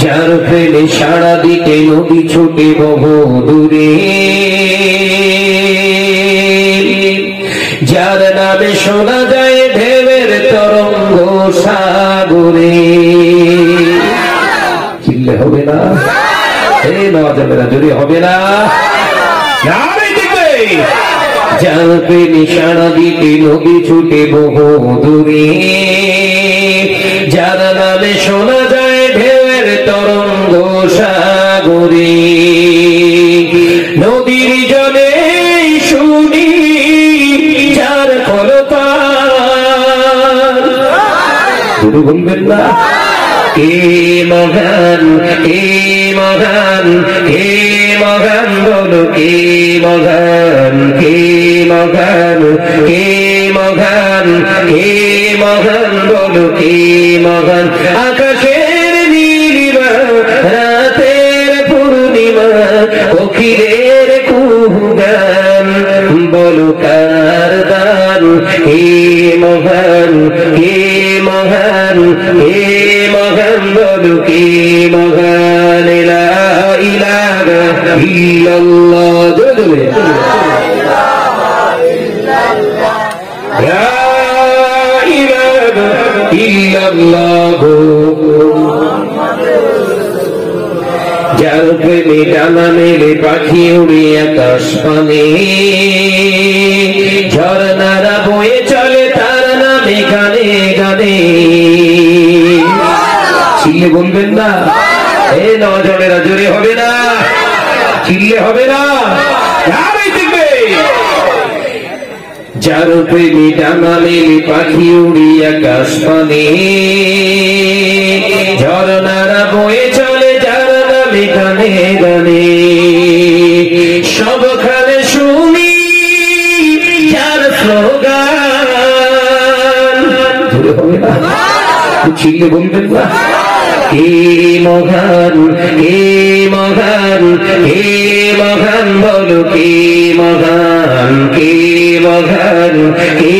যার প্রেমে সারা দিতে নদী ছুটে বহু দূরে, যার নামে শোনা যায় ঢেউয়ের তরঙ্গ সাগরে। চিল্লে হবে না? এই নওয়াজেরা জোরে হবে না? যার প্রেমে সারা দিতে নদী ছুটে বহু দূরে, যার নামে শোনা যায় ঢেউয়ের তরঙ্গ সাগরে। নদীর জলে শুনি যার কলতান, বলবেন না? কে মহান, কে মহান, কে মহান, বলো কে মহান, কে মহান, কে মহান, কে মহান, বলো কে মহান। আকাশের নীলিমা, রাতের পূর্ণিমা, কোকিলের কুহুগান, বলো কার দান। কে মহান, কে মহান, কে মহান, বলো কে মহান। লা ইলাহা ইল্লাল্লাহ, জোরে লা ইলাহা ইল্লাল্লাহ। যার প্রেমে ডানা মেলে পাখি উড়ে আকাশ পানে, ঝরনারা বয়ে চলে তার নামে গানে গানে। চিল্লে বলবেন না? এই নওজনেরা জোরে হবে না? চিল্লে হবে না? যার প্রেমে ডানা মেলে পাখি উড়ি আকাশ পানে, ঝরনারা বয়ে চলে যার নামে গানে গানে। সবখানে শুনি যার স্লোগান, জোরে হবে না? চিল্লে বলবেন না? কে মহান, কে মহান, কে মহান, বলো কে মহান, কে মহান, কে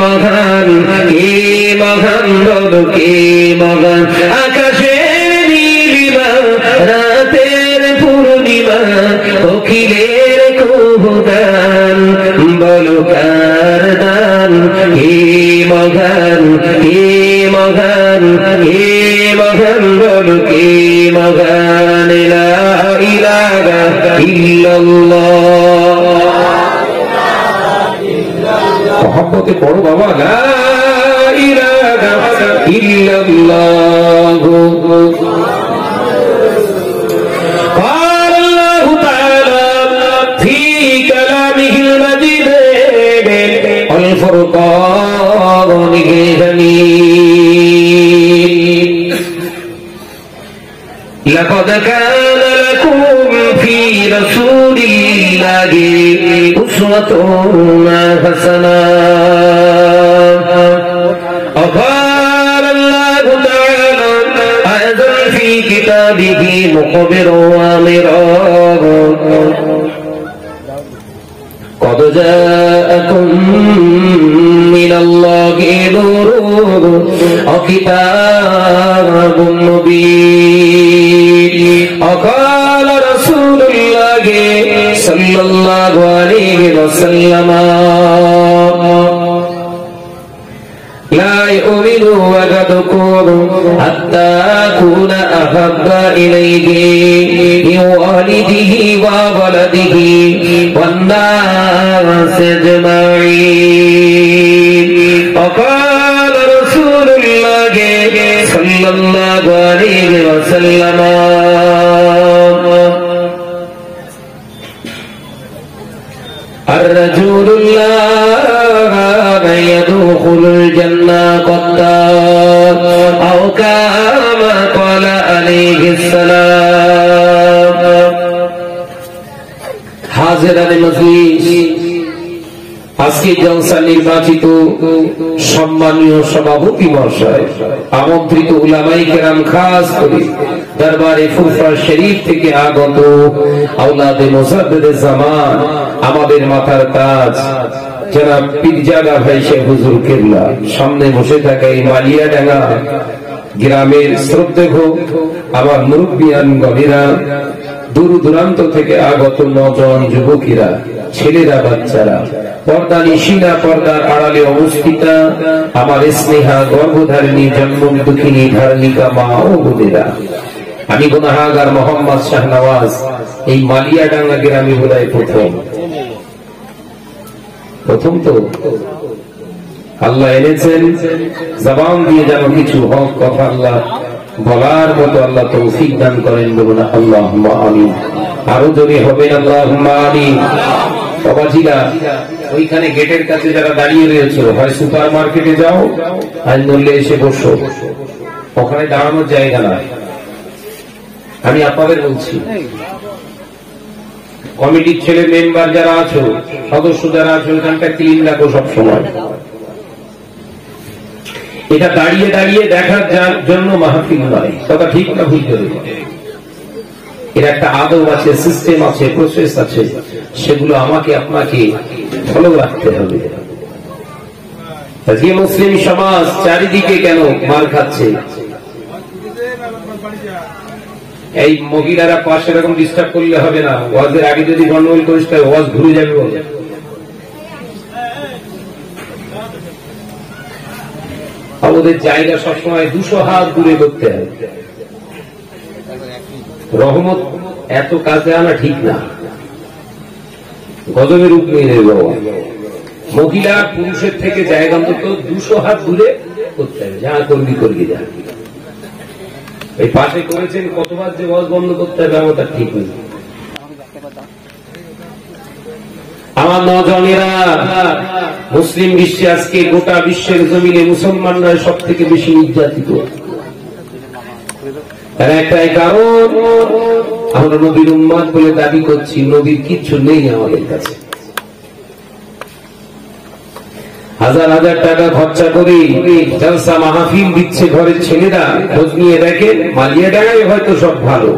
মহান, কে মহান, বলো কে মহান। আকাশের নীলিমা, রাতের পূর্ণিমা, কোকিলের কুহুগান, বলো কার দান। কে মহান, কে মহান, কে মহান, বলো কে মহান। লা ইলাহা ইল্লাল্লাহ। মহব্বতে পড়ো বাবা, লা ইলাহা ইল্লাল্লাহ। قال الله تعالى في كلامه المجيد والفرقان الحميد: لقد كان لكم في رسول الله أسوة حسنة. وقال الله تعالى أيضا في كتابه مخبرا وآمرا: قد جاءكم من الله نور وكتاب مبين. وقال رسول الله صلى الله عليه وسلم: لا يؤمن أحدكم حتى أكون أحب إليه من والده وولده والناس أجمعين. وقال رسول الله صلى الله عليه وسلم: الرجل لا يدخل الجنة قطار أو كما قال عليه السلام. হাজিরানে মজলিস, আজকে জলসা নির্বাচিত সম্মানীয় সভাপতি মহাশয়, আমন্ত্রিত উলামায়ে কেরাম, খাস করে দরবারে ফুরফা শরীফ থেকে আগত আওলাদে মুজাদ্দিদে জামান, আমাদের মাথার তাজ জনাব পীরজাদা ভাই শেখ হুজুর কেবলা, সামনে বসে থাকা এই মালিয়াডাঙ্গা গ্রামের শ্রদ্ধেয় আমার মুরব্বিয়ান গভীরা, দূর দূরান্ত থেকে আগত নজন যুবকেরা, ছেলেরা, বাচ্চারা, পর্দা নিশিনা, পর্দার আড়ালে অবস্থিতা আমার স্নেহা গর্ভধারিণী জন্ম দুঃখিনী ধার্মিকা মা ও বোনেরা, আমি গুনাহগার মোহাম্মদ শাহনওয়াজ এই মালিয়াডাঙ্গা গ্রামে বোধহয় প্রথম তো আল্লাহ এনেছেন, জবান দিয়ে যেন কিছু হক কথা আল্লাহ বলার মতো আল্লাহ তৌফিক দান করেন, বলুন আল্লাহুম্মা আমিন। আরো যদি হবেন আল্লাহুম্মা আমিন। বাবাজিরা, ওইখানে গেটের কাছে যারা দাঁড়িয়ে রয়েছে, হয় সুপার মার্কেটে যাও আর নড়লে এসে বসো, ওখানে দাঁড়ানোর জায়গা না। আমি আপনাদের বলছি, কমিটির ছেলে মেম্বার যারা আছো, সদস্য যারা আছো, ওইখানটা ক্লিন রাখো সব সময়। এটা দাঁড়িয়ে দাঁড়িয়ে দেখার জন্য মাহফিল নয়, কথা ঠিক না ভুল করে। এর একটা আদব আছে, সিস্টেম আছে, প্রসেস আছে, সেগুলো আমাকে আপনাকে ফলো রাখতে হবে। আজকে মুসলিম সমাজ চারিদিকে কেন মার খাচ্ছে? এই মহিলারা পাশে এরকম ডিস্টার্ব করলে হবে না। ওয়াজের আগে যদি গন্ডগোল করিস তাহলে ওয়াজ ঘুরে যাবে। আমাদের জায়গা সবসময় 200 হাত দূরে করতে হবে। রহমত এত কাছে আনা ঠিক না, গজবের রূপ নিয়ে নেবে। মহিলা পুরুষের থেকে জায়গা অন্তত 200 হাত দূরে করতে হবে। যা করবি করবি, যা এই পাশে করেছেন কতবার যে ওয়াজ বন্ধ করতে হবে আমার তার ঠিক নেই। আমার নজনেরা, মুসলিম বিশ্বে আজকে গোটা বিশ্বের জমিনে মুসলমানরা সব থেকে বেশি নির্যাতিত। তার একটাই কারণ, আমরা নবীর উম্মত বলে দাবি করছি, নবীর কিচ্ছু নেই আমাদের কাছে। হাজার হাজার টাকা খরচা করে জলসা মাহফিল দিচ্ছে ঘরের ছেলেরা, খোঁজ নিয়ে দেখেন মালিয়াডাঙ্গায় হয়তো সব ভালো,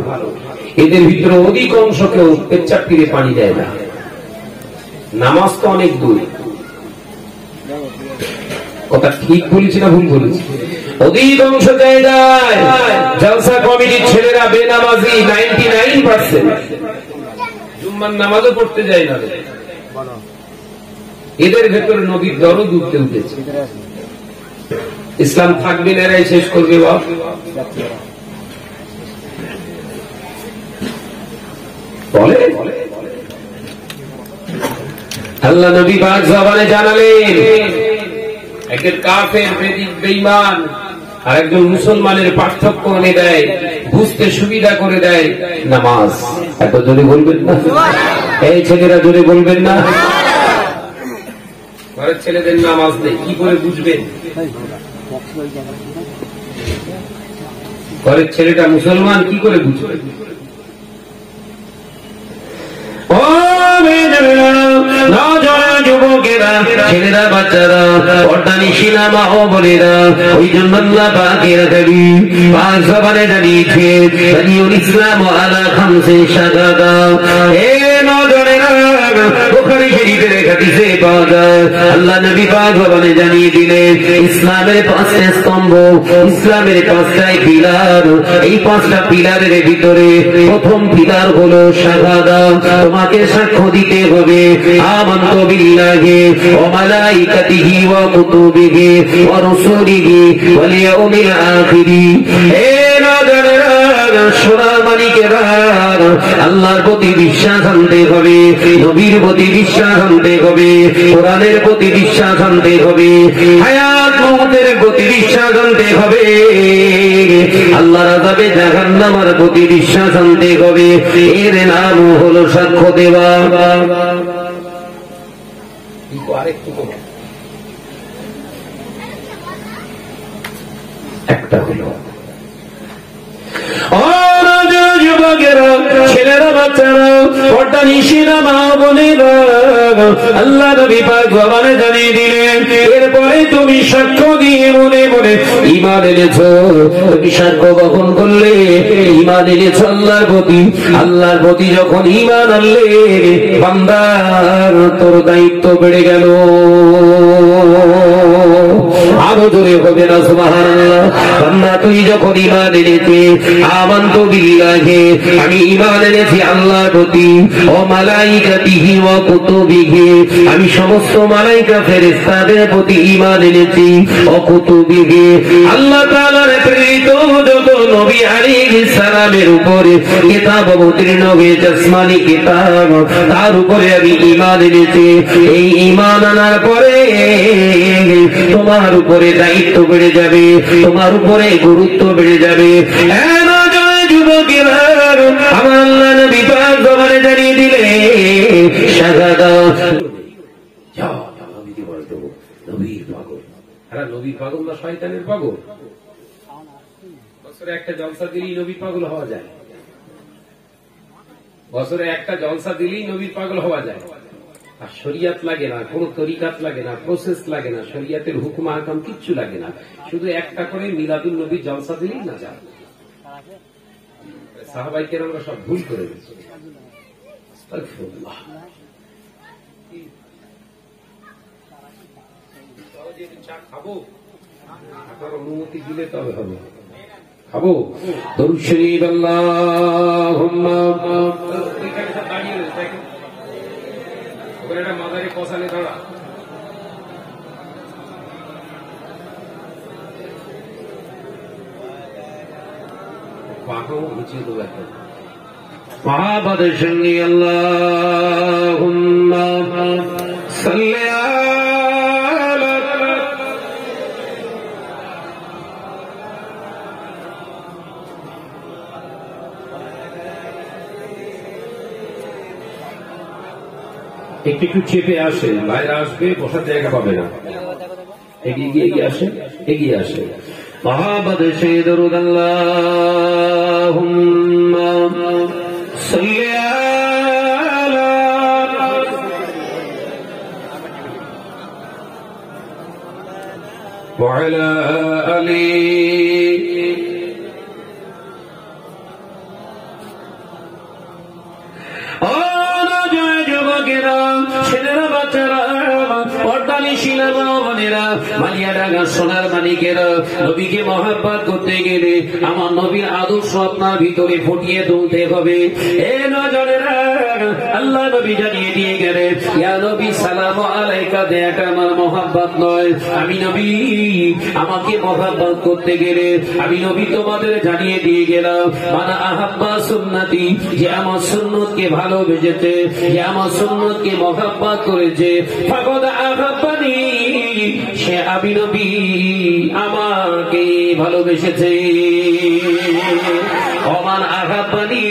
এদের ভিতরে অধিকাংশ কেউ পেচ্ছাপ ফিরে পানি দেয় না। নামাজ তো অনেক দূর। কথা ঠিক বলেছি না ভুল বলেছি? অধিকাংশ জায়গায় জলসা কমিটির ছেলেরা বেনামাজি 99%। জুম্মার নামাজও পড়তে যায় না। এদের ভেতরে নবীর দরদ উঠতে উঠেছে। ইসলাম থাকবে না, এরাই শেষ করবে। বাপ বলে আল্লাহ নবী পাক জবানে জানালেন, একজন কাফের বেঈমান আর একজন মুসলমানের পার্থক্য এনে দেয়, বুঝতে সুবিধা করে দেয় নামাজ। এত জোরে বলবেন না? এই ছেলেরা জোরে বলবেন না? ঘরের ছেলেদের নামাজ নেই, কি করে বুঝবেন? ঘরের ছেলেটা মুসলমান কি করে বুঝবে? যুবকেরা, ছেলেরা, বাচ্চারা, পর্দা নিশিনা মা ও বোনেরা, ওই জন্য আল্লাহ পাকের নবী পাক জবানে জানিয়েছে, দানিউল ইসলাম আলা খামসে শাহাদা। হে নওজোয়ানেরা, বুখারী শরীফের হাদিসে পাওয়া যায়, আল্লাহ নবী পাক জবানে জানিয়ে দিলেন, ইসলামের 5টা স্তম্ভ, ইসলামের 5টাই পিলার। এই 5টা পিলারের ভিতরে প্রথম পিলার হলো শাহাদা। তোমাকে সাক্ষ্য দিতে হবে, আমানতু বিল্লাহি ওয়া মালাইকাতিহি ওয়া কুতুবিহি ওয়া রাসূলিহি ওয়াল ইয়াউমিল আখির। হে নওজোয়ানেরা, সোনার মানিকেরা, আল্লাহর প্রতি বিশ্বাস আনতে হবে, নবীর প্রতি বিশ্বাস আনতে হবে, কোরআনের প্রতি বিশ্বাস আনতে হবে, হায়াত মওতের প্রতি বিশ্বাস আনতে হবে, আল্লাহর আযাবে জাহান্নামের প্রতি বিশ্বাস আনতে হবে। এর নাম হলো সাক্ষ্য দেওয়া। একটা হলো ছেলেরা, বাচ্চারা, পর্দা নিশিনা মা বোনেরা, আল্লাহ নবী পাক জবানে জানিয়ে দিলেন, এরপরে তুমি সাক্ষ্য দিয়ে মনে মনে ঈমান এনেছো। তুমি সাক্ষ্য বহন করলে ঈমান এনেছো আল্লাহর প্রতি। আল্লাহর প্রতি যখন ঈমান আনলে, বান্দার তোর দায়িত্ব বেড়ে গেল। আরো জোরে হবে না সুবহানাল্লাহ। বান্দা তুই যখন ঈমান এনেছিস, আমানতু বিল্লাহি, আমি ঈমান এনেছি আল্লাহর প্রতি, ও মালাইকাতিহি ওয়া কুতুবিহি, আমি সমস্ত মালাইকা ফেরেশতাদের প্রতি ঈমান এনেছি, ও কুতুবিহি, আল্লাহ তাআলার প্রেরিত যত নবী আলাইহিস সালামের উপরে কিতাব অবতীর্ণ হয়েছে, আসমানি কিতাব, তার উপরে আমি ঈমান এনেছি। এই ঈমান আনার পরে তোমার উপরে দায়িত্ব বেড়ে যাবে, তোমার উপরে গুরুত্ব বেড়ে যাবে। যুবকেরা, আমার আল্লাহ নবী পাক জবানে জানিয়ে দিলে শাহাদাত। যাও নবীকে বলে দেবো নবীর পাগল। আরে নবীর পাগল না শয়তানের পাগল? বছরে একটা জলসা দিলেই নবীর পাগল হওয়া যায়? বছরে একটা জলসা দিলেই নবীর পাগল হওয়া যায়? আর শরিয়াত লাগে না, কোন তরিকাত লাগে না, প্রসেস লাগে না, শরিয়াতের হুকুম আহকাম কিচ্ছু লাগে না, শুধু একটা করে মিলাদুল নবী জলসা দিলেই না যায়। সাহাবায়ে কেরামরা সব ভুল করে দিয়েছে। আস্তাগফিরুল্লাহ। চা খাবো, আপনার অনুমতি দিলে তবে হবে। খাবো দরুদ শরীফ আল্লাহুম্মা। ওইখানে সব দাঁড়িয়ে রয়েছে, দেখেন ওখানে একটা মাদারে কষালে দাঁড়া। পাখাও গুছিয়ে দেবো একটা মহাবাদের সঙ্গে আল্লাহুম্মা সাল্লি আলা। একটু একটু চেপে আসে, বাইরে আসবে, বসার জায়গা পাবে না, এগিয়ে আসে, এগিয়ে আসে। মহাবাদের সঙ্গে দরুদ আল্লাহুম্মা সাল্লি আলা ওয়া আলা আলি। সোনার মানিকেরা, নবীকে মহব্বত করতে গেলে আমার নবীর আদর্শ আপনার ভিতরে ফুটিয়ে তুলতে হবে। এ নজরেরা, আল্লাহ নবী জানিয়ে দিয়ে গেলেন, ইয়া নবী সালামু আলাইকা দেয়াটা আমার মহব্বত নয়। আমি নবী, আমাকে মহব্বত করতে গেলে আমি নবী তোমাদের জানিয়ে দিয়ে গেলাম, মানা আহাব্বা সুন্নতি, যে আমার সুন্নতকে ভালোবেসেছে, যে আমার সুন্নতকে মহব্বত করেছে, ফাকাদ আহাব্বানি, সে আমি নবী আমাকে ভালোবেসেছে। ওমান আহাব্বানি,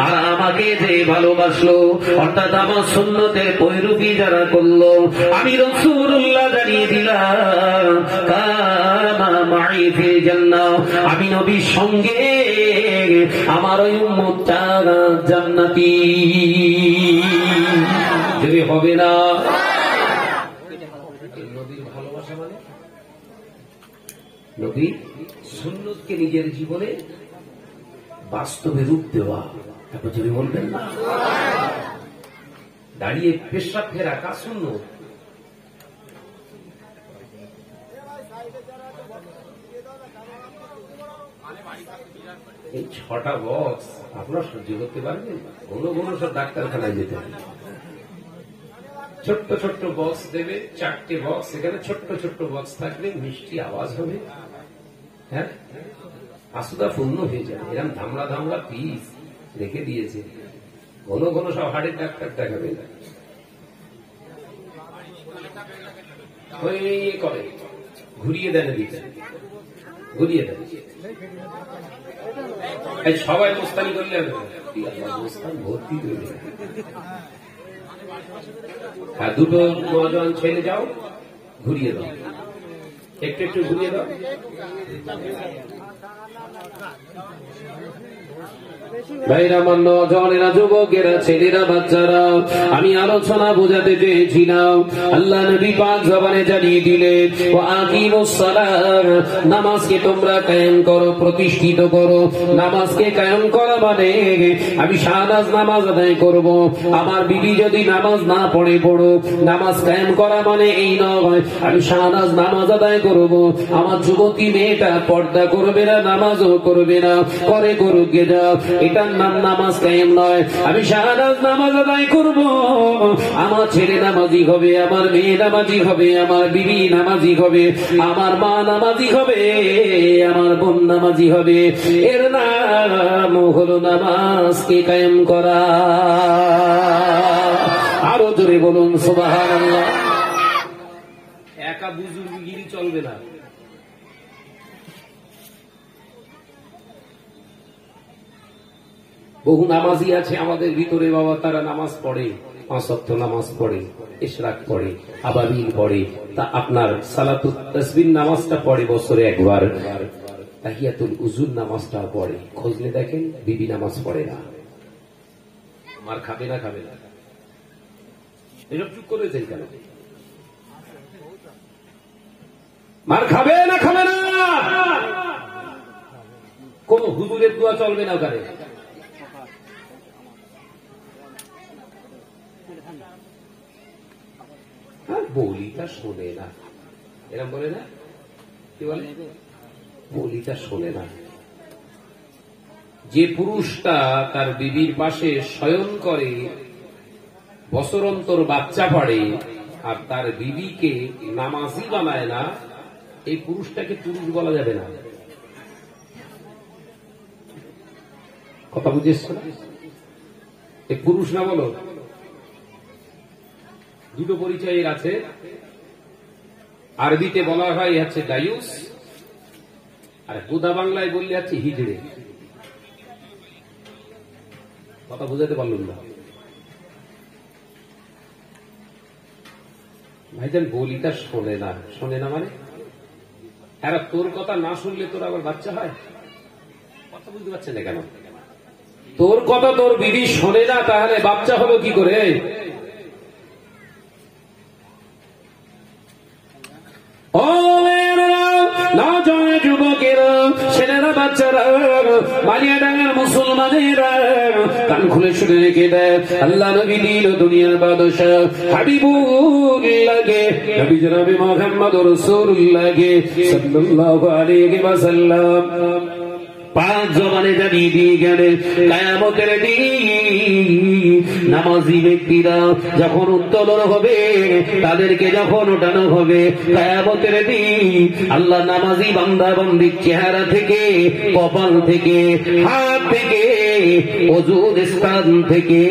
আর আমাকে যে ভালোবাসলো, অর্থাৎ আমার সুন্নতের পৈরুপি যারা করলো, আমি রাসূলুল্লাহ জানিয়ে দিলাম, কানা মাই ফিল জান্নাহ, আমি নবীর সঙ্গে আমার ওই উম্মতটা জান্নাতি। যদি হবে না নবীর ভালোবাসা মানে নবী সুন্নতকে নিজের জীবনে বাস্তবে রূপ দেওয়া। তারপর যদি বলবেন না, দাঁড়িয়ে পেশাব ফেরা কাজ সুন্নত। এই 6টা বক্স আপনারা সহ্য করতে পারবেন? ঘন ঘন সব ডাক্তারখানায় যেতে হবে। ছোট্ট ছোট্ট বক্স দেবে, 4টে বক্স, এখানে ছোট্ট ছোট্ট বক্স থাকবে, মিষ্টি আওয়াজ হবে, হ্যাঁ, আসুদা পূর্ণ হয়ে যাবে। এরকম ধামড়া ধামড়া পিস রেখে দিয়েছে, ঘন ঘন সব হাড়ের ডাক্তার দেখাবে। করে ঘুরিয়ে দেন, দিতে ঘুরিয়ে দেন, সবাই মোস্তানি করলে মোস্তান ভর্তি করে। আর দুটো নজন ছেলে যাও, ঘুরিয়ে দাও, একটু একটু ঘুরিয়ে দাও। ভাইরা, আমার নজনেরা, যুবকেরা, ছেলেরা, বাচ্চারা, আমি আলোচনা বোঝাতে চেয়েছিলাম। আল্লাহ নবী পাক জবানে জানিয়ে দিলেন, ওয়া আকিমুস সালাত, নামাজকে তোমরা কায়েম করো, প্রতিষ্ঠিত করো। নামাজকে কায়েম করা মানে আমি শাহনাজ নামাজ আদায় করব। আমার বিবি যদি নামাজ না পড়ে পড়ো, নামাজ কায়েম করা মানে এই নয় আমি শাহনাজ নামাজ আদায় করব। আমার যুবতী মেয়েটা পর্দা করবে না, নামাজও করবে না, করে করুক গে যা, এটার নাম নামাজ কায়েম নয়। আমি শাহনাজ নামাজ আদায় করব, আমার ছেলে নামাজি হবে, আমার মেয়ে নামাজি হবে, আমার বিবি নামাজি হবে, আমার মা নামাজি হবে, আমার বোন নামাজি হবে। এর নাম হলো নামাজকে কায়েম করা। আরো জোরে বলুন সুবহানাল্লাহ। একা বুজুর্গিরি চলবে না। বহু নামাজি আছে আমাদের ভিতরে বাবা, তারা নামাজ পড়ে, 5 ওয়াক্ত নামাজ পড়ে, ইশরাক পড়ে, আবাবিল পড়ে, তা আপনার সালাতুত তাসবিহ নামাজটা পড়ে বছরে একবার, তাহিয়াতুল উজুর নামাজটা পড়ে, খোঁজলে দেখেন বিবি নামাজ পড়ে না। মার খাবে না, খাবে না, এসব চুপ করেছেন কেন? মার খাবে না, খাবে না, কোন হুজুরের দোয়া চলবে না ওখানে। বলিটা শোনে না, এরকম বলে না, কি বলে, বলিটা শোনে না। যে পুরুষটা তার বিবির পাশে শয়ন করে, বছর অন্তর বাচ্চা পড়ে, আর তার বিবিকে নামাজি বানায় না, এই পুরুষটাকে পুরুষ বলা যাবে না। কথা বুঝেছ না? এই পুরুষ না বলো। দুটো পরিচয়ের আছে, আরবিতে বলা হয় হচ্ছে দায়ুস, আর গোদা বাংলায় বললে হচ্ছে হিজড়ে। কথা বুঝাতে পারলাম না ভাইজান? বলিটা শোনে না, শোনে না মানে এরা তোর কথা না শুনলে তোর আবার বাচ্চা হয়? কথা বুঝতে পারছেন না কেন? তোর কথা তোর বিবি শোনে না, তাহলে বাচ্চা হলো কি করে? ও যুবকেরা, ছেলেরা, বাচ্চারা, বালিয়াডাঙ্গার মুসলমানেরা, কান খুলে শুনে রেখে দেয়, আল্লাহ নবী দিল দুনিয়ার বাদশাহ হাবিবুল্লাহকে, নবী জনাবে মুহাম্মদ রাসূলুল্লাহকে সাল্লাল্লাহু আলাইহি ওয়াসাল্লাম পাঁচ জবানে জানিয়ে দিয়ে গেলেন, কিয়ামতের দিন নামাজি ব্যক্তিরা যখন উত্তোলন হবে, তাদেরকে যখন ওঠানো হবে, কিয়ামতের দিন আল্লাহ নামাজি বান্দা বান্দির চেহারা থেকে, কপাল থেকে, হাত থেকে, ওজুর স্থান থেকে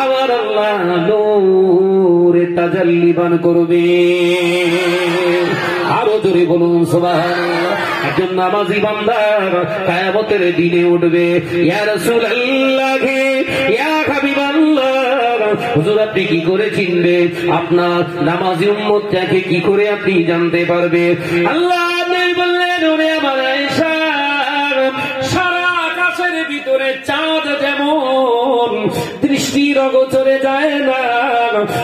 আমার আল্লাহ নূরে তাজাল্লি বান করবে। আরো জোরে বলুন সুবহানাল্লাহ। একজন নামাজি বান্দা কিয়ামতের দিনে উঠবে, ইয়া রাসূলুল্লাহ, ইয়া হাবিবাল্লাহ, হুজুর আপনি কি করে চিনবে? আপনার নামাজি উম্মতটাকে কি করে আপনি জানতে পারবে? আল্লাহ নবী বললেন, ওরে আমার আয়েশা, সারা আকাশের ভিতরে চাঁদ যেমন দৃষ্টির অগোচরে যায় না,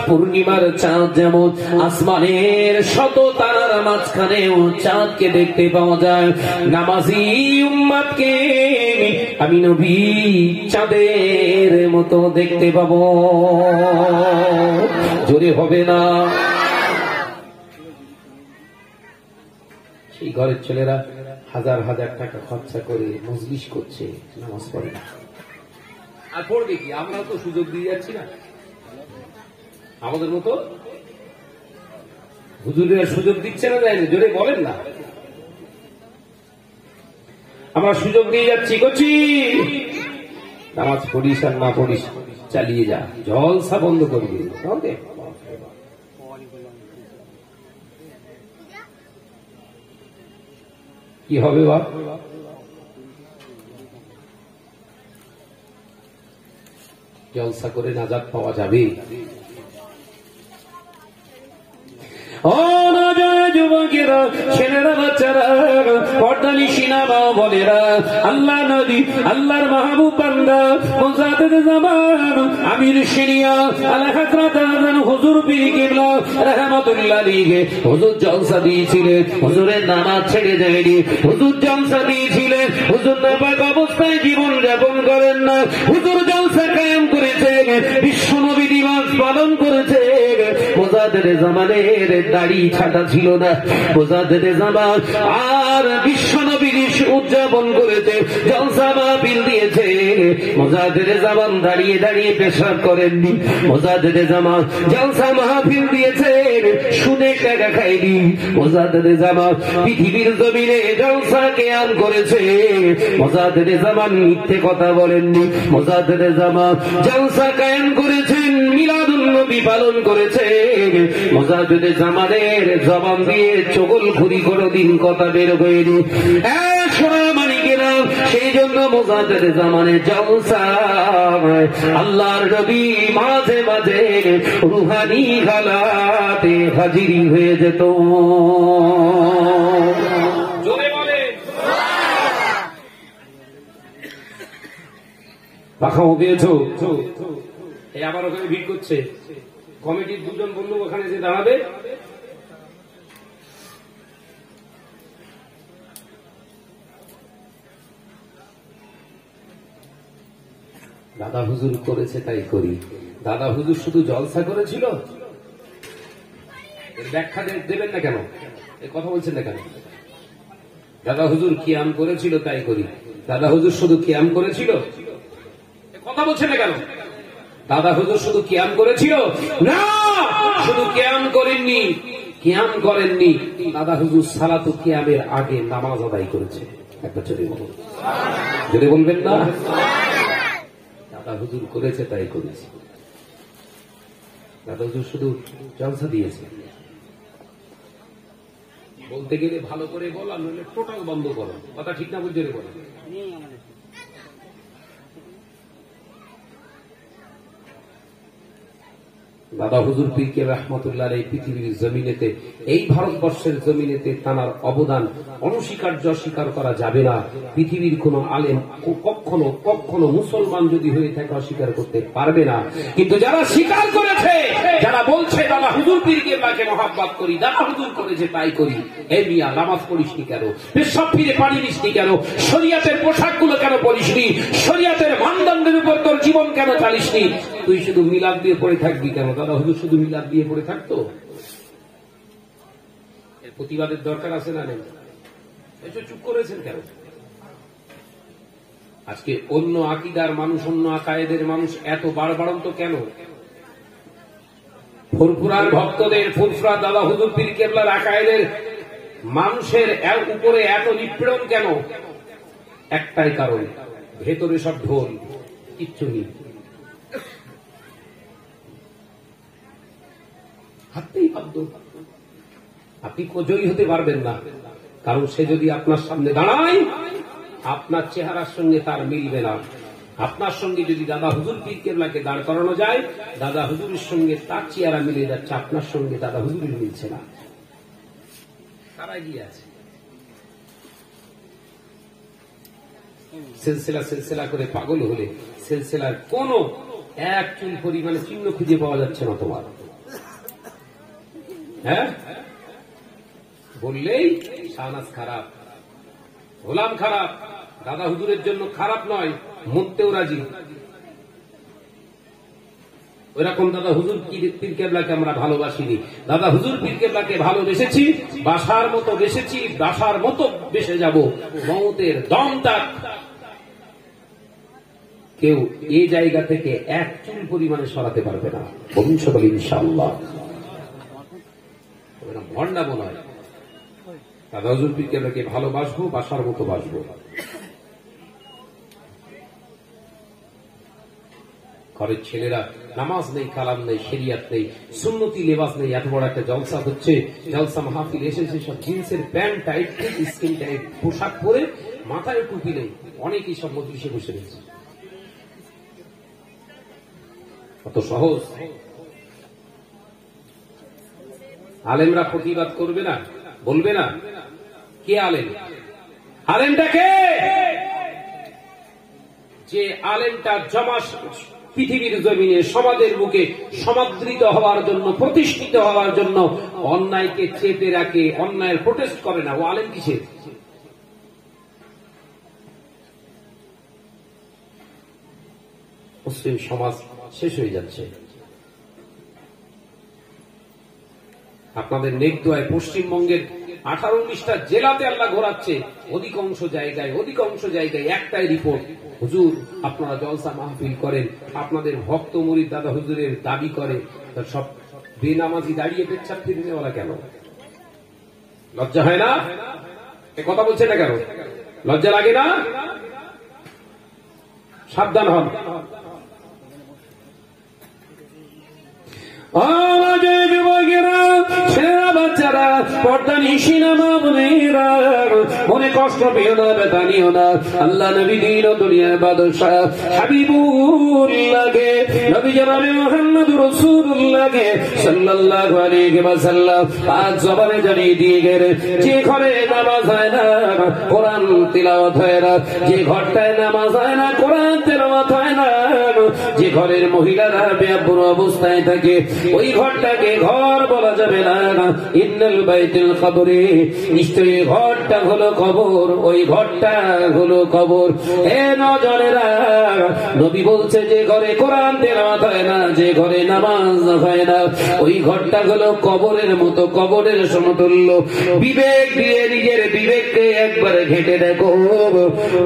পূর্ণিমার চাঁদ যেমন আসমানের শত তারার মাঝখানেও চাঁদকে দেখতে পাওয়া যায়, নামাজি উম্মতকে আমি নবী চাঁদের মতো দেখতে পাবো। জোরে হবে না? সেই ঘরের ছেলেরা হাজার হাজার টাকা খরচা করে মজলিস করছে, নামাজ পড়ে না। আর পড়বে কি? আমরা তো সুযোগ দিয়ে যাচ্ছি না আমাদের মতো। হুজুরের সুযোগ দিচ্ছে না, দেয় না? জোরে বলেন না। আমরা সুযোগ দিয়ে যাচ্ছি, করছি নামাজ পড়িস আর না পড়িস চালিয়ে যা, জলসা বন্ধ করবি। কি হবে বাপ? জলসা করে নাজাত পাওয়া যাবে? ও যুবকের ভাইরা, ছেলেরা, বাচ্চারা, পর্দানি সিনামা বলেরা, আল্লাহ নবী, আল্লাহর মাহবুব বান্দা মুজাদ্দিদ জামান আমির শরিয়া আলা হযরত হুজুর পীর কিবলা রাহমাতুল্লাহ আলাইহি হুজুর জলসা দিয়েছিলেন। হুজুরের নামাজ ছেড়ে দেয়নি, হুজুর জলসা দিয়েছিলেন। হুজুর নাপাক অবস্থায় জীবন যাপন করেন না, হুজুর জলসা কায়েম করেছে, বিশ্ব নবী দিবস পালন করেছে। মুজাদ্দিদ জামানের দাড়ি ছাটা ছিল না, মুজাদ্দিদ জামান আর বিশ্ব নবী উদযাপন করেছে, জলসা মাহফিল দিয়েছে। মুজাদ্দিদ জামান দাঁড়িয়ে দাঁড়িয়ে পেশাব করেননি, মুজাদ্দিদ জামান জলসা মাহফিল দিয়েছে, শুনে টাকা খায়নি। মুজাদ্দিদ জামান পৃথিবীর জমিনে জলসা কিয়াম করেছে, মুজাদ্দিদ জামান মিথ্যে কথা বলেননি। মুজাদ্দিদ জামান জলসা কায়েম করেছেন, মিলাদুন নবী পালন করেছে। মুজাদ্দিদ জামানের জবান দিয়ে চগলখুরি কোনদিন কথা বের হয়নি। সেই জন্য মুজাদ্দিদ জামানের জলসা আল্লাহর নবী মাঝে মাঝে রুহানি হালাতে হাজিরি হয়ে যেত। জোরে বলে পাখা উঠেছো। এই আবার ওখানে ভিড় করছে, কমিটির দুজন বললো ওখানে যে দাঁড়াবে। দাদা হুজুর করেছে তাই করি। দাদা হুজুর শুধু জলসা করেছিল, এর ব্যাখ্যা দেবেন না কেন? এই কথা বলছেন না কেন? দাদা হুজুর কিয়াম করেছিল তাই করি। দাদা হুজুর শুধু কিয়াম করেছিল, কথা বলছেন না কেন? দাদা হুজুর শুধু কিয়াম করেছিল না, শুধু কিয়াম করেননি, কিয়াম করেননি। দাদা হুজুর সালাতু কিয়ামের আগে নামাজ আদায় করেছে। একটা চলে বলুন, যদি বলবেন না দাদা হুজুর করেছে তাই করেছে। দাদা হুজুর শুধু জলসা দিয়েছে। বলতে গেলে ভালো করে বল, আর নইলে টোটাল বন্ধ করো। কথা ঠিক না বুঝে বলো। দাদা হুজুর পীর কেবলা রাহমাতুল্লাহ আলাইহি পৃথিবীর জমিনেতে, এই ভারতবর্ষের জমিনেতে তার অবদান অনস্বীকার্য, অস্বীকার করা যাবে না। পৃথিবীর কোন আলেম কখনো কখনো মুসলমান যদি হয়ে থাকে অস্বীকার করতে পারবে না। কিন্তু যারা স্বীকার করেছে, যারা বলছে দাদা হুজুর পীর কেবলাকে মহাব্বত করি, দাদা হুজুর করেছে তাই করি, এই মিয়া নামাজ পড়িসনি কেন? পেশাব ফিরে পানি নিসনি কেন? শরিয়াতের পোশাকগুলো কেন পড়িসনি? শরিয়াতের মানদণ্ডের উপর তোর জীবন কেন চালিসনি? তুই শুধু মিলাদ দিয়ে পড়ে থাকবি কেন? দাদা হুজুর শুধু মিলাদ দিয়ে পড়ে থাকতো? এর প্রতিবাদের দরকার আছে না নেই? এসব চুপ করেছেন কেন? আজকে অন্য আকীদার মানুষ, অন্য আকায়েদের মানুষ এত বাড়বাড়ন্ত কেন? ফুরফুরার ভক্তদের, ফুরফুরা দাদা হুজুর পীর কেবলার আকায়েদের মানুষের উপরে এত নিপীড়ন কেন? একটাই কারণ, ভেতরে সব ঢোল, কিচ্ছু নেই। হাঁটতেই বাধ্য। আপনি জয়ী হতে পারবেন না, কারণ সে যদি আপনার সামনে দাঁড়ায়, আপনার চেহারার সঙ্গে তার মিলবে না। আপনার সঙ্গে যদি দাদা হুজুর পীর কেবলাকে দাঁড় করানো যায়, দাদা হুজুরের সঙ্গে তার চেহারা মিলে যাচ্ছে, আপনার সঙ্গে দাদা হুজুরের মিলছে না। তারা এগিয়ে আছে। সিলসিলা সিলসিলা করে পাগল হলে সিলসিলার কোন এক চুল পরিমাণে চিহ্ন খুঁজে পাওয়া যাচ্ছে না তোমার। হ্যাঁ, বললেই শাহনাজ খারাপ, গোলাম খারাপ, দাদা হুজুরের জন্য খারাপ নয়, মরতেও রাজি। ওইরকম দাদা হুজুর পীর কেবলাকে আমরা ভালোবাসিনি। দাদা হুজুর পীর কেবলাকে ভালোবেসেছি, বাসার মতো বেসেছি, বাসার মতো বেসে যাব মওতের দম তাক। কেউ এই জায়গা থেকে এক চুল পরিমাণে সরাতে পারবে না। বলুন সকলে ইনশাআল্লাহ। ভণ্ডামো নয়, দাদা হুজুর পীর কেবলাকে ভালোবাসবো, বাসার মতো বাসবো। ঘরের ছেলেরা নামাজ নেই, কালাম নেই, শরিয়াত নেই, সুন্নতি লেবাস নেই, এত বড় একটা জলসা হচ্ছে, জলসা মাহফিল এসেছে, সব জিন্সের প্যান্ট টাইট, স্কিন টাইট পোশাক পরে, মাথায় টুপি নেই, অনেকেই সব মজলিসে বসে রয়েছে। কত সহজ। আলেমরা প্রতিবাদ করবে না, বলবে না? কে আলেম? আলেমটা কে? যে আলেমটা পৃথিবীর জমিনে সমাজের বুকে সমাদৃত হওয়ার জন্য, প্রতিষ্ঠিত হওয়ার জন্য অন্যায়কে চেপে রাখে, অন্যায়ের প্রোটেস্ট করে না, ও আলেম কিসের? মুসলিম সমাজ শেষ হয়ে যাচ্ছে। আপনাদের নেক দোয়ায় পশ্চিমবঙ্গের 18-19টা জেলাতে আল্লাহ ঘোরাচ্ছে, অধিকাংশ জায়গায় একটাই রিপোর্ট, হুজুর আপনারা জলসা মাহফিল করেন, আপনাদের ভক্ত মুরিদ দাদা হুজুরের দাবি করে, তার সব বেনামাজি দাঁড়িয়ে পেচ্ছাপ ফিরে নেওয়া কেন? লজ্জা হয় না? এ কথা বলছে না কেন? লজ্জা লাগে না? সাবধান হন। বাচ্চারা, পর্দা নিশিনা মা বোনেরা, মনে কষ্ট পেও না, ব্যথা নিও না। আল্লাহ নবী দিন ও দুনিয়ার বাদশাহ হাবিবুল্লাহকে, নবী জনাবে মুহাম্মদুর রাসূলুল্লাহকে সাল্লাল্লাহু আলাইহি ওয়াসাল্লাম পাক জবানে জানিয়ে দিয়ে গেলেন, যে ঘরে নামাজ হয় না, কোরআন তিলাওয়াত হয় না, যে ঘরটায় নামাজ হয় না, কোরআন তিলাওয়াত হয় না, যে ঘরের মহিলারা বেয়াবুর অবস্থায় থাকে, ওই ঘরটাকে ঘর বলা যাবে না। ইন্নাল বাইতুল কবরে, নিশ্চয়ই ঘরটা হলো কবর, ওই ঘরটা হলো কবর। এ নজরেরা, নবী বলছে যে ঘরে কোরআন তেলাওয়াত হয় না, যে ঘরে নামাজ হয় না, ওই ঘরটা হলো কবরের মতো, কবরের সমতুল্য। বিবেক দিয়ে নিজের বিবেককে একবার ঘেঁটে দেখো,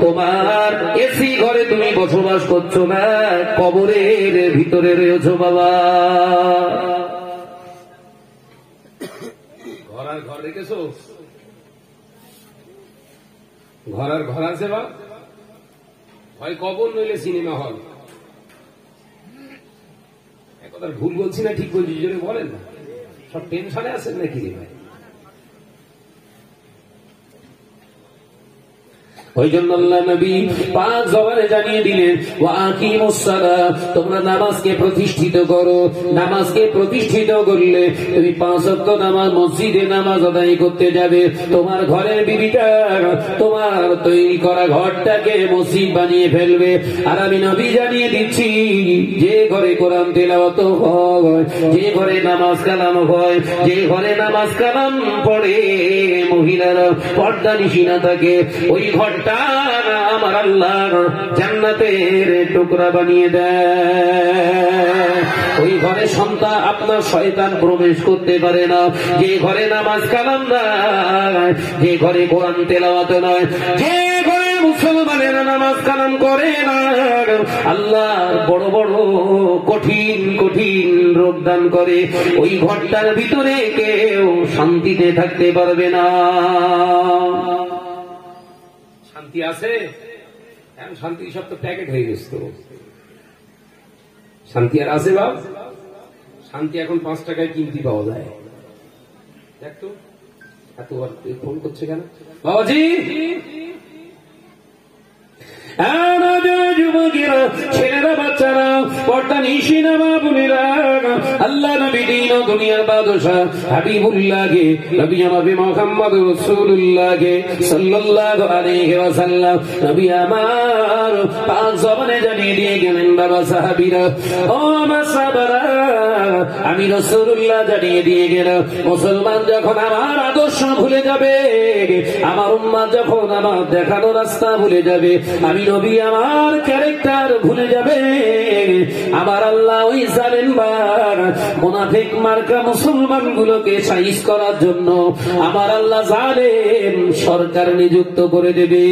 তোমার এসি ঘরে তুমি বসবাস করছো না, কবরের ভিতরে রয়েছো বাবা। ঘর রেখেছো? ঘর আছে বা হয় কবর, নইলে সিনেমা হল। একথা ভুল বলছি না ঠিক বলছি? জোরে বলেন না, সব টেনশনে আছেন নাকি রে ভাই? ওই জন্য আল্লাহ নবী পাক জবানে জানিয়ে দিলেন, ওয়া আকিমুস সালাত, তোমরা নামাজকে প্রতিষ্ঠিত করো। নামাজকে প্রতিষ্ঠিত করলে তুমি 5 ওয়াক্ত নামাজ, মসজিদে নামাজ আদায় করতে যাবে। তোমার ঘরের বিবিটা তোমার তৈরি করা ঘরটাকে মসজিদ বানিয়ে ফেলবে। আর আমি নবী জানিয়ে দিচ্ছি, যে ঘরে কোরআন তেলাওয়াত হয়, যে ঘরে নামাজ কালাম হয়, যে ঘরে নামাজ কালাম পড়ে মহিলারা পর্দা নিশিনা থাকে, ওই ঘর আমার আল্লাহ জান্নাতের টুকরা বানিয়ে দেয়। ওই ঘরে সন্তান আপনার শয়তান প্রবেশ করতে পারে না। যে ঘরে নামাজ কালাম নয়, যে ঘরে কোরআন তেলাওয়াত নয়, যে ঘরে মুসলমানেরা নামাজ কালাম করে না, আল্লাহ বড় বড় কঠিন কঠিন রোগ দান করে। ওই ঘরটার ভিতরে কেউ শান্তিতে থাকতে পারবে না। শান্তি আছে? এখন শান্তি সব তো প্যাকেট হয়ে গেছে। তো শান্তি আর আছে বাবা? শান্তি এখন 5 টাকায় কিনতে পাওয়া যায়। দেখতো এত ফোন করছে কেন বাবাজি? যুবকেরা, ছেলেরা, বাচ্চারা, পর্দা নিশিনা মা বোনেরা, আল্লাহ নবী দিন ও দুনিয়ার বাদশাহ হাবিবুল্লাহকে, নবী জনাবে মুহাম্মদুর রাসূলুল্লাহকে সাল্লাল্লাহু আলাইহি ওয়াসাল্লাম নবী আমার পাক জবানে জানিয়ে দিয়ে গেলেন, বাবা সাহাবীরা, ও আমার সাহাবারা, আমি রাসূলুল্লাহ জানিয়ে দিয়ে গেলাম, মুসলমান যখন আমার আদর্শ ভুলে যাবে, আমার উম্মাত যখন আমার দেখানো রাস্তা ভুলে যাবে, আমি নবী আমার ক্যারেক্টার ভুলে যাবে, আমার আল্লাহ ওই জালেম মুনাফিক মার্কা মুসলমান গুলোকে সাইজ করার জন্য আমার আল্লাহ জালেম সরকার নিযুক্ত করে দেবে।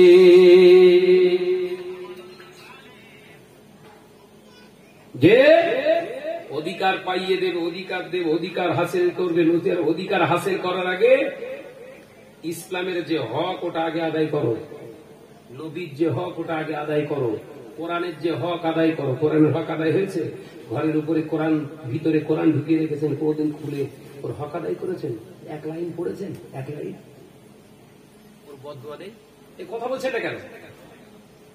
যে অধিকার পাইয়ে দেবে, অধিকার দেবে, অধিকার হাসিল করবে। অধিকার হাসিল করার আগে ইসলামের যে হক ওটা আগে আদায় করো, নবীর যে হক ওটা আগে আদায় করো, কোরআনের যে হক আদায় করো। কোরআনের হক আদায় হয়েছে? ঘরের উপরে কোরআন, ভিতরে কোরআন ঢুকিয়ে রেখেছেন, কোনদিন খুলে ওর হক আদায় করেছেন? 1 লাইন পড়েছেন? 1 লাইন ওর বদদুয়া নেই? এই কথা বলছে এটা কেন?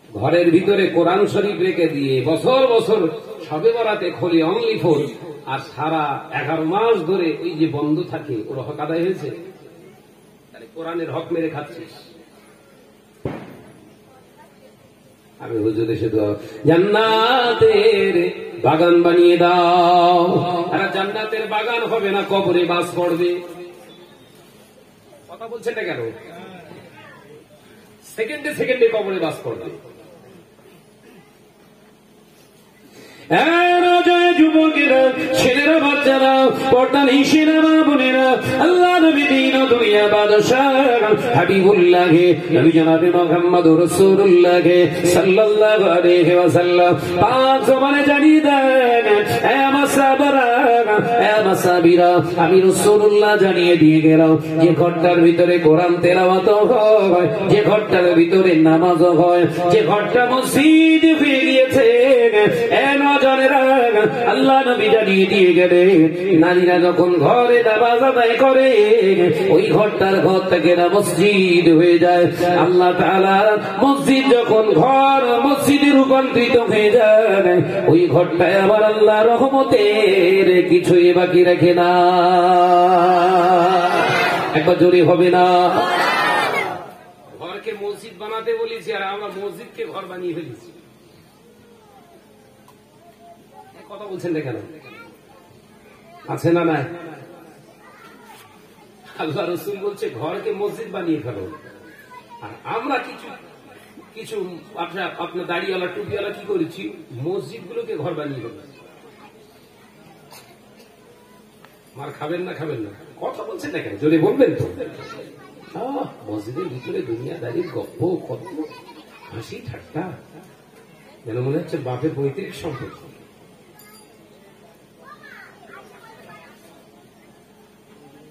ঘরের ভিতরে কোরআন শরীফ রেখে দিয়ে বছর বছর সবে বরাতে খোলে অনলি ফোর, আর সারা 11 মাস ধরে ওই যে বন্ধ থাকে, ওর হক আদায় হয়েছে? কোরআনের হক মেরে খাচ্ছিস। আমি হুজুর এসে দোয়া জান্নাতের বাগান বানিয়ে দাও। আর জান্নাতের বাগান হবে না, কবরে বাস পড়বে। কথা বলছেন না কেন? সেকেন্ডে সেকেন্ডে কবরে বাস পড়বে। যুবকেরা, ছেলেরা, বাচ্চারা, পর্দা নিশিরা, মা বোনেরা, আল্লাহ নবী দিন ও দুনিয়া বাদশাহ হাবিবুল্লাহে নবী জনাবে মুহাম্মদুর রাসূলুল্লাহে সাল্লাল্লাহু আলাইহি ওয়াসাল্লাম পাক জবানে জানিয়ে দেন, এ আমার সাহাবারা, এ আমার সাহাবীরা, আমি রাসূলুল্লাহ জানিয়ে দিয়ে গেলাম, যে ঘরটার ভিতরে কোরআন তেলাওয়াত হয়, যে ঘরটার ভিতরে নামাজ হয়, যে ঘরটা মসজিদ হয়ে গিয়েছে, এ নজরেরা, আল্লাহ নবী জানিয়ে দিয়ে গেলেন, নারীরা যখন ঘরে নামাজ আদায় করে ওই ঘরটার ঘর থেকে না মসজিদ হয়ে যায়। আল্লাহ তাআলা মসজিদ যখন ঘর মসজিদে রূপান্তরিত হয়ে যায় ওই ঘরটায় আবার আল্লাহ রহমতের কিছুই বাকি রাখে না। একবার জোরে হবে না? ঘরকে মসজিদ বানাতে বলেছি আর আমরা মসজিদকে ঘর বানিয়ে ফেলেছি। কথা বলছেন না কেন? আছে না নাই? আল্লাহ রাসূল বলছে ঘরকে মসজিদ বানিয়ে ফেলো, আর আমরা কিছু কিছু আপনার দাড়িওয়ালা টুপিওয়ালা কি করেছি, মসজিদ গুলোকে ঘর বানিয়ে ফেলেছি। মার খাবেন না? খাবেন না? কথা বলছেন না কেন? জোরে বলবেন তো। মসজিদের ভিতরে দুনিয়াদারির গপ্প, কত হাসি ঠাট্টা, যেন মনে হচ্ছে বাপের পৈতৃক সম্পত্তি।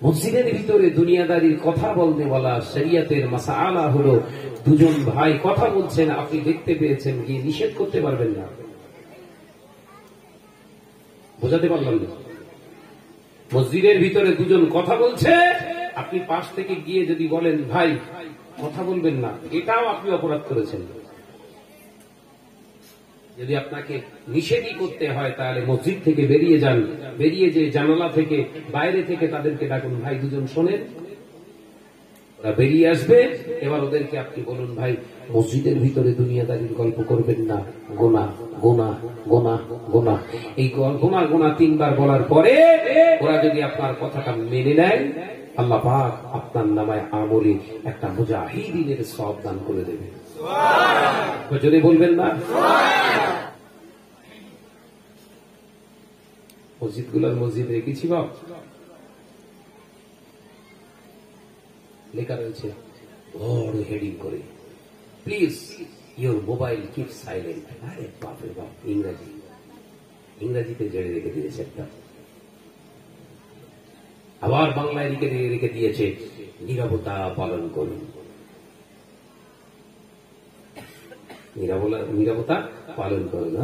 মসজিদের ভিতরে দুনিয়াদারির কথা বলতে বলা, শরিয়তের মাসআলা হলো দুজন ভাই কথা বলছেন, আপনি দেখতে পেয়েছেন, গিয়ে নিষেধ করতে পারবেন না। বোঝাতে পারলাম না? মসজিদের ভিতরে দুজন কথা বলছে, আপনি পাশ থেকে গিয়ে যদি বলেন ভাই কথা বলবেন না, এটাও আপনি অপরাধ করেছেন। যদি আপনাকে নিষেধই করতে হয় তাহলে মসজিদ থেকে বেরিয়ে যান, বেরিয়ে যে জানালা থেকে বাইরে থেকে তাদেরকে ডাকুন, ভাই দুজন শোনেন। ওরা বেরিয়ে আসবে, এবার ওদেরকে আপনি বলুন, ভাই মসজিদের ভিতরে দুনিয়াদারির গল্প করবেন না, গোনা গোনা গোনা গোনা, এই গোনা গোনা 3 বার বলার পরে ওরা যদি আপনার কথাটা মেনে নেয়, আল্লাহ পাক আপনার নামায় আমলে একটা মুজাহিদিনের সওয়াব দান করে দেবে। সুবহানাল্লাহ। যদি বলবেন না? মসজিদগুলোর মসজিদ রেখেছি বাপ, লেখা রয়েছে বড় হেডিং করে, please your mobile keep silent. আরে বাপরে বাপ, ইংরাজিতে জেড়ে রেখে দিয়েছে একটা, আবার বাংলায় রেখে দিয়েছে নীরবতা পালন করুন। নীরবতা পালন করুন।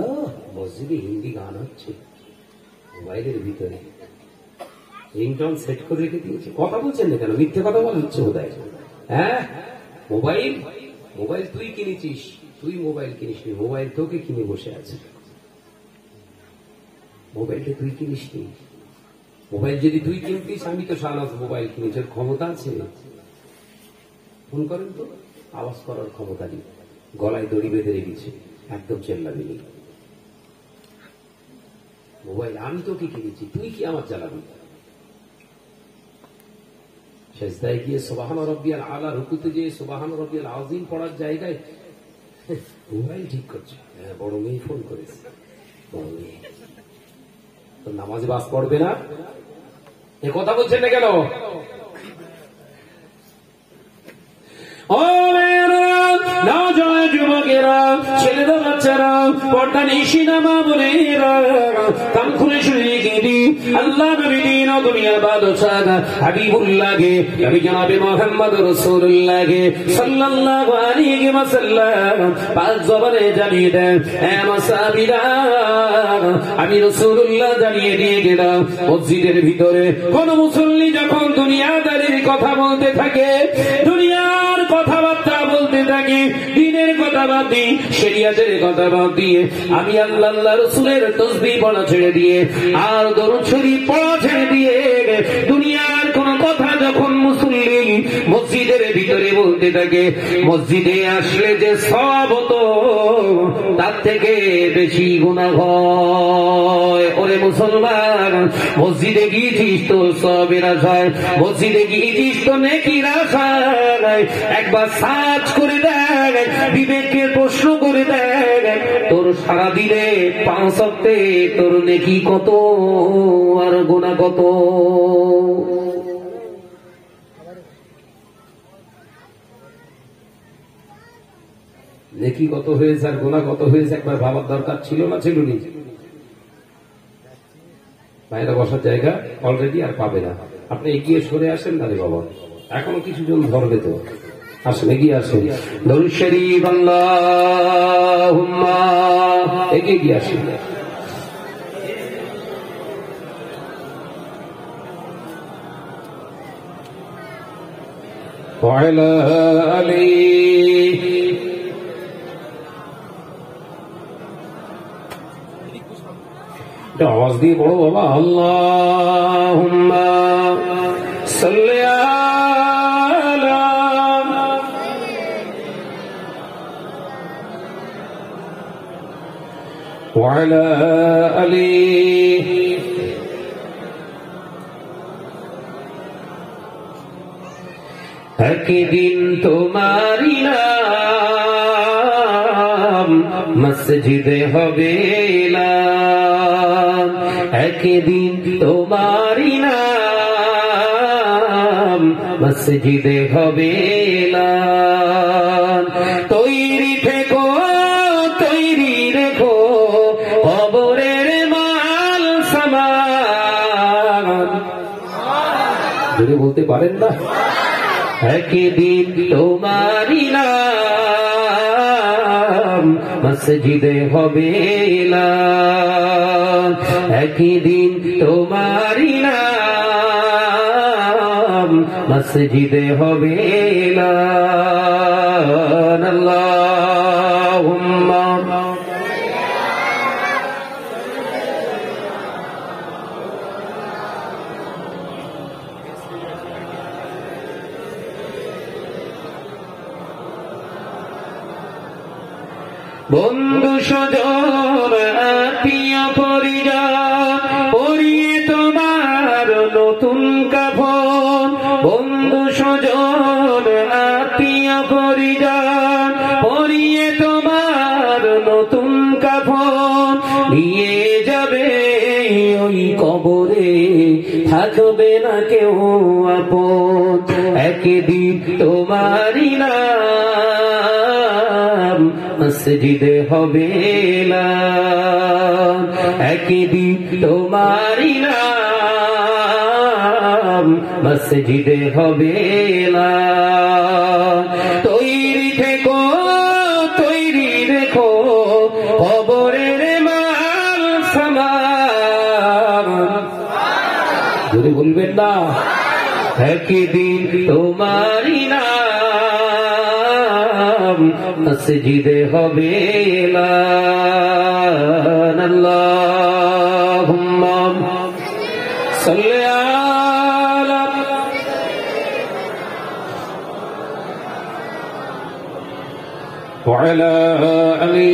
মসজিদে হিন্দি গান হচ্ছে মোবাইলের ভিতরে, রিংটোন সেট করে রেখে দিয়েছে। কথা বলছেন না কেন? মিথ্যে কথা বলা হচ্ছে বোধ হয়। হ্যাঁ, মোবাইল তুই কিনেছিস, তুই মোবাইল কিনিসনি, মোবাইল তোকে কিনে বসে আছে। মোবাইলটা তুই কিনিসনি, মোবাইল যদি তুই কিনতিস, আমি তো সারা মোবাইল কিনেছি, ক্ষমতা আছে। ফোন করেন তো, আওয়াজ করার ক্ষমতা নেই, গলায় দড়ি বেঁধে রেখেছে, একদম চেল্লাবি। মোবাইল আমি তোকে কিনেছি, তুই কি আমার চালাবি? সেজদায় গিয়ে সুবহান রাব্বিয়াল আলা, রুকুতে গিয়ে সুবহান রাব্বিয়াল আযীম পড়ার জায়গায় মোবাইল ঠিক করছে। হ্যাঁ, বড় মেয়ে ফোন করেছে, বড় মেয়ে। তো নামাজে বাস পড়বে না? এ কথা বলছেন না কেন? ও মেয়েরা, নওজোয়ান যুবকেরা, ছেলেরা, বাচ্চারা, পর্দা নিশিনা মা বোনেরা, কান খুলে শুনে গেলি আল্লাহ নবী দিন ও দুনিয়া বাদশাহ হাবিবুল্লাহকে, নবী জনাবে মুহাম্মদ রাসূলুল্লাহকে সাল্লাল্লাহু আলাইহি ওয়াসাল্লাম পাঁচ জবানে জানিয়ে দেন, হে মাসাবিরা, আমি রাসূলুল্লাহ জানিয়ে দিয়ে গেলাম, মসজিদের ভিতরে কোন মুসল্লি যখন দুনিয়াদারির কথা বলতে থাকে, দুনিয়ার কথাবার্তা বলতে থাকি, দিনের কথা বাদ দিয়ে, শরিয়তের কথা বাদ দিয়ে, আমি আল্লাহ রাসূলের তাসবিহ পড়া ছেড়ে দিয়ে আর দরুদ শরীফ পড়া ছেড়ে দিয়ে দুনিয়ার কোন কথা যখন মুসল্লি মসজিদের ভিতরে বলতে থাকে, মসজিদে আসলে যে সওয়াব হতো তার থেকে বেশি গুনাহ হয়। ওরে মুসলমান, মসজিদে গিয়েছিস তো সওয়াবের আশায়, মসজিদে গিয়েছিস তো নেকির আশায়, একবার সার্চ করে দেখ, বিবেকের প্রশ্ন করে দেখ, তোর সারাদিনে 5 ওয়াক্তে তোর নেকি কত আর গুনাহ কত। নেকি কত হয়েছে আর গুনাহ কত হয়েছে একবার ভাবার দরকার ছিল না, ছিল নি? ভাইরা বসার জায়গা অলরেডি আর পাবে না, আপনি এগিয়ে সরে আসেন না রে বাবা, এখনো কিছুজন ধরবে তো, আসেন এগিয়ে আসেন। দরুদ শরীফ আল্লাহুম্মা, এগিয়ে গিয়ে আসেন। وعلى آله আওয়াজ দিয়ে বড় বাবা, আল্লাহুম্মা সাল্লি আলা ওয়া আলা আলি একদিন তোমারি নাম মসজিদে হবে এলান, একদিন তোমারি নাম মসজিদে হবে এলান। তৈরি থেকো, তৈরি রেখো কবরের মাল সামান। যদি বলতে পারেন না, একদিন তোমারি নাম মসজিদে হবে এলান, একদিন তোমারি নাম মসজিদে হবে এলান। আল্লাহুম্মা বন্ধু স্বজন আত্মীয় পরিজন পরিয়ে তোমার নতুন কাফন, বন্ধু স্বজন আত্মীয় পরিজন পরিয়ে তোমার নতুন কাফন, নিয়ে যাবে ওই কবরে থাকবে না কেউ আপন, একদিন তোমারি নাম মসজিদে হবে এলান, একদিন তোমারি নাম মসজিদে হবে এলান। তৈরি থেকো, তৈরি রেখো কবরের মাল সামান। যদি বলবেন না, একদিন তোমারি নাম মসজিদে হবে এলান। আল্লাহুম্মা সাল্লি আলা ওয়া আলা আলি